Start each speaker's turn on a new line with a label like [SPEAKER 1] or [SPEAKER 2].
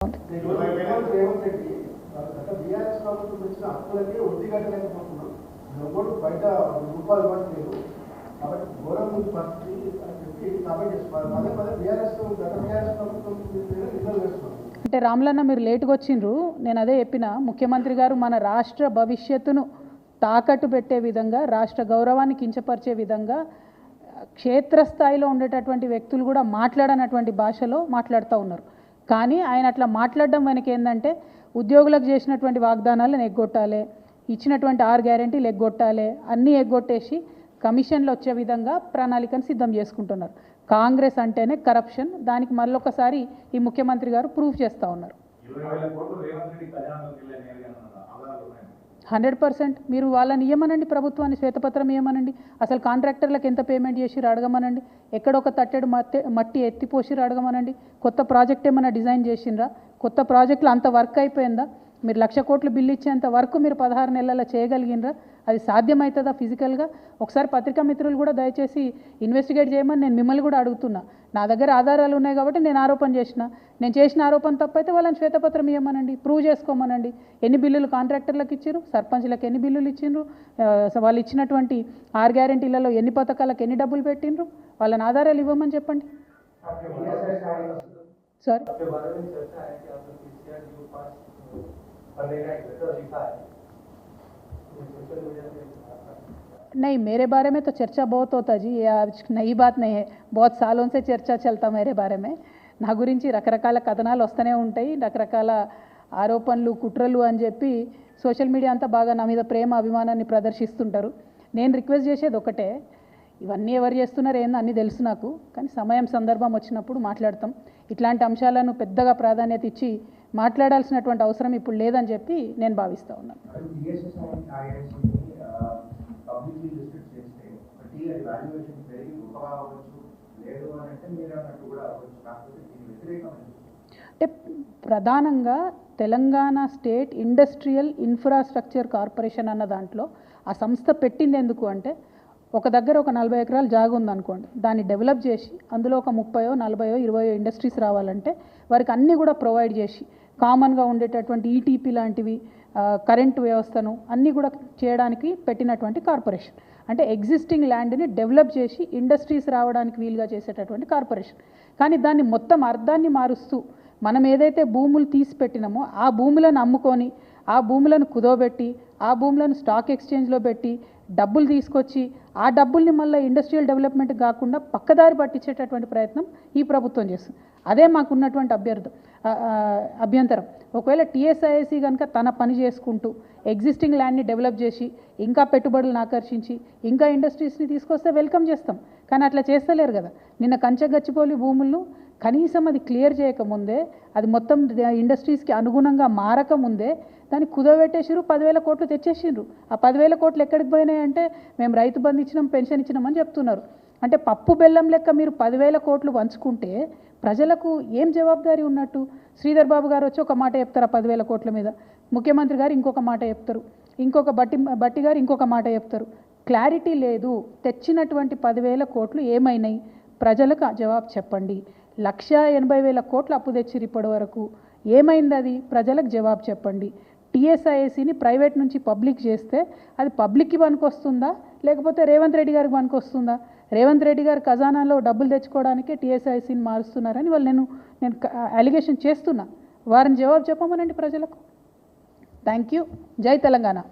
[SPEAKER 1] అంటే రామ్లన్న మీరు లేటుగా వచ్చిండ్రు. నేను అదే చెప్పిన, ముఖ్యమంత్రి గారు మన రాష్ట్ర భవిష్యత్తును తాకట్టు పెట్టే విధంగా, రాష్ట్ర గౌరవాన్ని కించపరిచే విధంగా క్షేత్రస్థాయిలో ఉండేటటువంటి వ్యక్తులు కూడా మాట్లాడనటువంటి భాషలో మాట్లాడుతూ ఉన్నారు. కానీ ఆయన అట్లా మాట్లాడడం వెనక ఏంటంటే ఉద్యోగులకు చేసినటువంటి వాగ్దానాలను ఎగ్గొట్టాలి, ఇచ్చినటువంటి 6 గ్యారెంటీలు ఎగ్గొట్టాలి, అన్నీ ఎగ్గొట్టేసి కమిషన్లు వచ్చే విధంగా ప్రణాళికను సిద్ధం చేసుకుంటున్నారు. కాంగ్రెస్ అంటేనే కరప్షన్. దానికి మళ్ళొకసారి ఈ ముఖ్యమంత్రి గారు ప్రూఫ్ చేస్తూ ఉన్నారు. 100% మీరు వాళ్ళని ఇవ్వమనండి, ప్రభుత్వాన్ని శ్వేతపత్రం ఇవ్వమనండి. అసలు కాంట్రాక్టర్లకు ఎంత పేమెంట్ చేసిరో అడగమనండి, ఎక్కడొక తట్టెడు మట్టి ఎత్తిపోసిరో అడగమనండి, కొత్త ప్రాజెక్ట్ ఏమైనా డిజైన్ చేసిండ్రా, కొత్త ప్రాజెక్టులు అంత వర్క్ అయిపోయిందా, మీరు 1,00,000 కోట్లు బిల్లు ఇచ్చేంత వరకు మీరు 16 నెలల్లో చేయగలిగినరా, అది సాధ్యమవుతుందా ఫిజికల్గా? ఒకసారి పత్రికా మిత్రులు కూడా దయచేసి ఇన్వెస్టిగేట్ చేయమని నేను మిమ్మల్ని కూడా అడుగుతున్నా. నా దగ్గర ఆధారాలు ఉన్నాయి కాబట్టి నేను ఆరోపణ చేసిన, నేను చేసిన ఆరోపణ తప్పైతే వాళ్ళని శ్వేతపత్రం ఇవ్వమనండి, ప్రూవ్ చేసుకోమనండి. ఎన్ని బిల్లులు కాంట్రాక్టర్లకు ఇచ్చారు, సర్పంచ్లకు ఎన్ని బిల్లులు ఇచ్చిండ్రు, వాళ్ళు ఇచ్చినటువంటి 6 గ్యారెంటీలలో ఎన్ని పథకాలకు ఎన్ని డబ్బులు పెట్టిండ్రు, వాళ్ళని ఆధారాలు ఇవ్వమని చెప్పండి. సార్ नहीं, मेरे बारे में तो चर्चा बहुत होता जी, ये नई बात नहीं है. बहुत सालों से चर्चा चलता मेरे बारे में. నా గురించి రకరకాల కథనాలు వస్తూనే ఉంటాయి, రకరకాల ఆరోపణలు కుట్రలు అని చెప్పి సోషల్ మీడియా అంతా బాగా నా మీద ప్రేమ అభిమానాన్ని ప్రదర్శిస్తుంటారు. నేను రిక్వెస్ట్ చేసేది ఒకటే, ఇవన్నీ ఎవరు చేస్తున్నారు ఏందో అన్నీ తెలుసు నాకు, కానీ సమయం సందర్భం వచ్చినప్పుడు మాట్లాడతాం. ఇట్లాంటి అంశాలను పెద్దగా ప్రాధాన్యత ఇచ్చి మాట్లాడాల్సినటువంటి అవసరం ఇప్పుడు లేదని చెప్పి నేను భావిస్తూ ఉన్నాను. అంటే ప్రధానంగా Telangana state industrial infrastructure corporation అన్న దాంట్లో ఆ సంస్థ పెట్టింది ఎందుకు అంటే, ఒక దగ్గర ఒక 40 ఎకరాలు జాగా ఉందనుకోండి, దాన్ని డెవలప్ చేసి అందులో ఒక 30, 40, 20 ఇండస్ట్రీస్ రావాలంటే వారికి అన్నీ కూడా ప్రొవైడ్ చేసి కామన్గా ఉండేటటువంటి ఈటీపీ లాంటివి, కరెంటు వ్యవస్థను అన్నీ కూడా చేయడానికి పెట్టినటువంటి కార్పొరేషన్. అంటే ఎగ్జిస్టింగ్ ల్యాండ్ని డెవలప్ చేసి ఇండస్ట్రీస్ రావడానికి వీలుగా చేసేటటువంటి కార్పొరేషన్. కానీ దాన్ని మొత్తం అర్థాన్ని మారుస్తూ మనం ఏదైతే భూములు తీసి పెట్టినామో ఆ భూములను అమ్ముకొని, ఆ భూములను కుదోబెట్టి, ఆ భూములను స్టాక్ ఎక్స్చేంజ్లో పెట్టి డబ్బులు తీసుకొచ్చి ఆ డబ్బుల్ని మళ్ళీ ఇండస్ట్రియల్ డెవలప్మెంట్ కాకుండా పక్కదారి పట్టించేటటువంటి ప్రయత్నం ఈ ప్రభుత్వం చేస్తుంది. అదే మాకు ఉన్నటువంటి అభ్యంతరం. ఒకవేళ టీఎస్ఐఏసీ కనుక తన పని చేసుకుంటూ ఎగ్జిస్టింగ్ ల్యాండ్ని డెవలప్ చేసి ఇంకా పెట్టుబడులను ఆకర్షించి ఇంకా ఇండస్ట్రీస్ని తీసుకొస్తే వెల్కమ్ చేస్తాం. కానీ అట్లా చేస్తలేరు కదా. నిన్న కంచగచ్చిపోలి భూములను కనీసం అది క్లియర్ చేయకముందే, అది మొత్తం ఇండస్ట్రీస్కి అనుగుణంగా మారకముందే దాన్ని కుదవబెట్టేసిరు, 10,000 కోట్లు తెచ్చేసిండ్రు. ఆ 10,000 కోట్లు ఎక్కడికి పోయినాయి అంటే, మేము రైతు బంధు ఇచ్చినాం, పెన్షన్ ఇచ్చినామని చెప్తున్నారు. అంటే పప్పు బెల్లం లెక్క మీరు 10,000 కోట్లు పంచుకుంటే ప్రజలకు ఏం జవాబుదారీ ఉన్నట్టు? శ్రీధర్ బాబు గారు వచ్చి ఒక మాట చెప్తారు ఆ 10,000 కోట్ల మీద, ముఖ్యమంత్రి గారు ఇంకొక మాట చెప్తారు, ఇంకొక బట్టి గారు ఇంకొక మాట చెప్తారు. క్లారిటీ లేదు. తెచ్చినటువంటి 10,000 కోట్లు ఏమైనాయి? ప్రజలకు జవాబు చెప్పండి. 1,80,000 కోట్లు అప్పు తెచ్చిరు ఇప్పటి వరకు, ఏమైంది? అది ప్రజలకు జవాబు చెప్పండి. టీఎస్ఐఏసీని ప్రైవేట్ నుంచి పబ్లిక్ చేస్తే అది పబ్లిక్కి పనికొస్తుందా, లేకపోతే రేవంత్ రెడ్డి గారికి పనికొస్తుందా? రేవంత్ రెడ్డి గారు ఖజానాలో డబ్బులు తెచ్చుకోవడానికే టీఎస్ఐఏసీని మారుస్తున్నారని వాళ్ళు నేను అలిగేషన్ చేస్తున్నా. వారిని జవాబు చెప్పమనండి ప్రజలకు. Thank you. జై తెలంగాణ.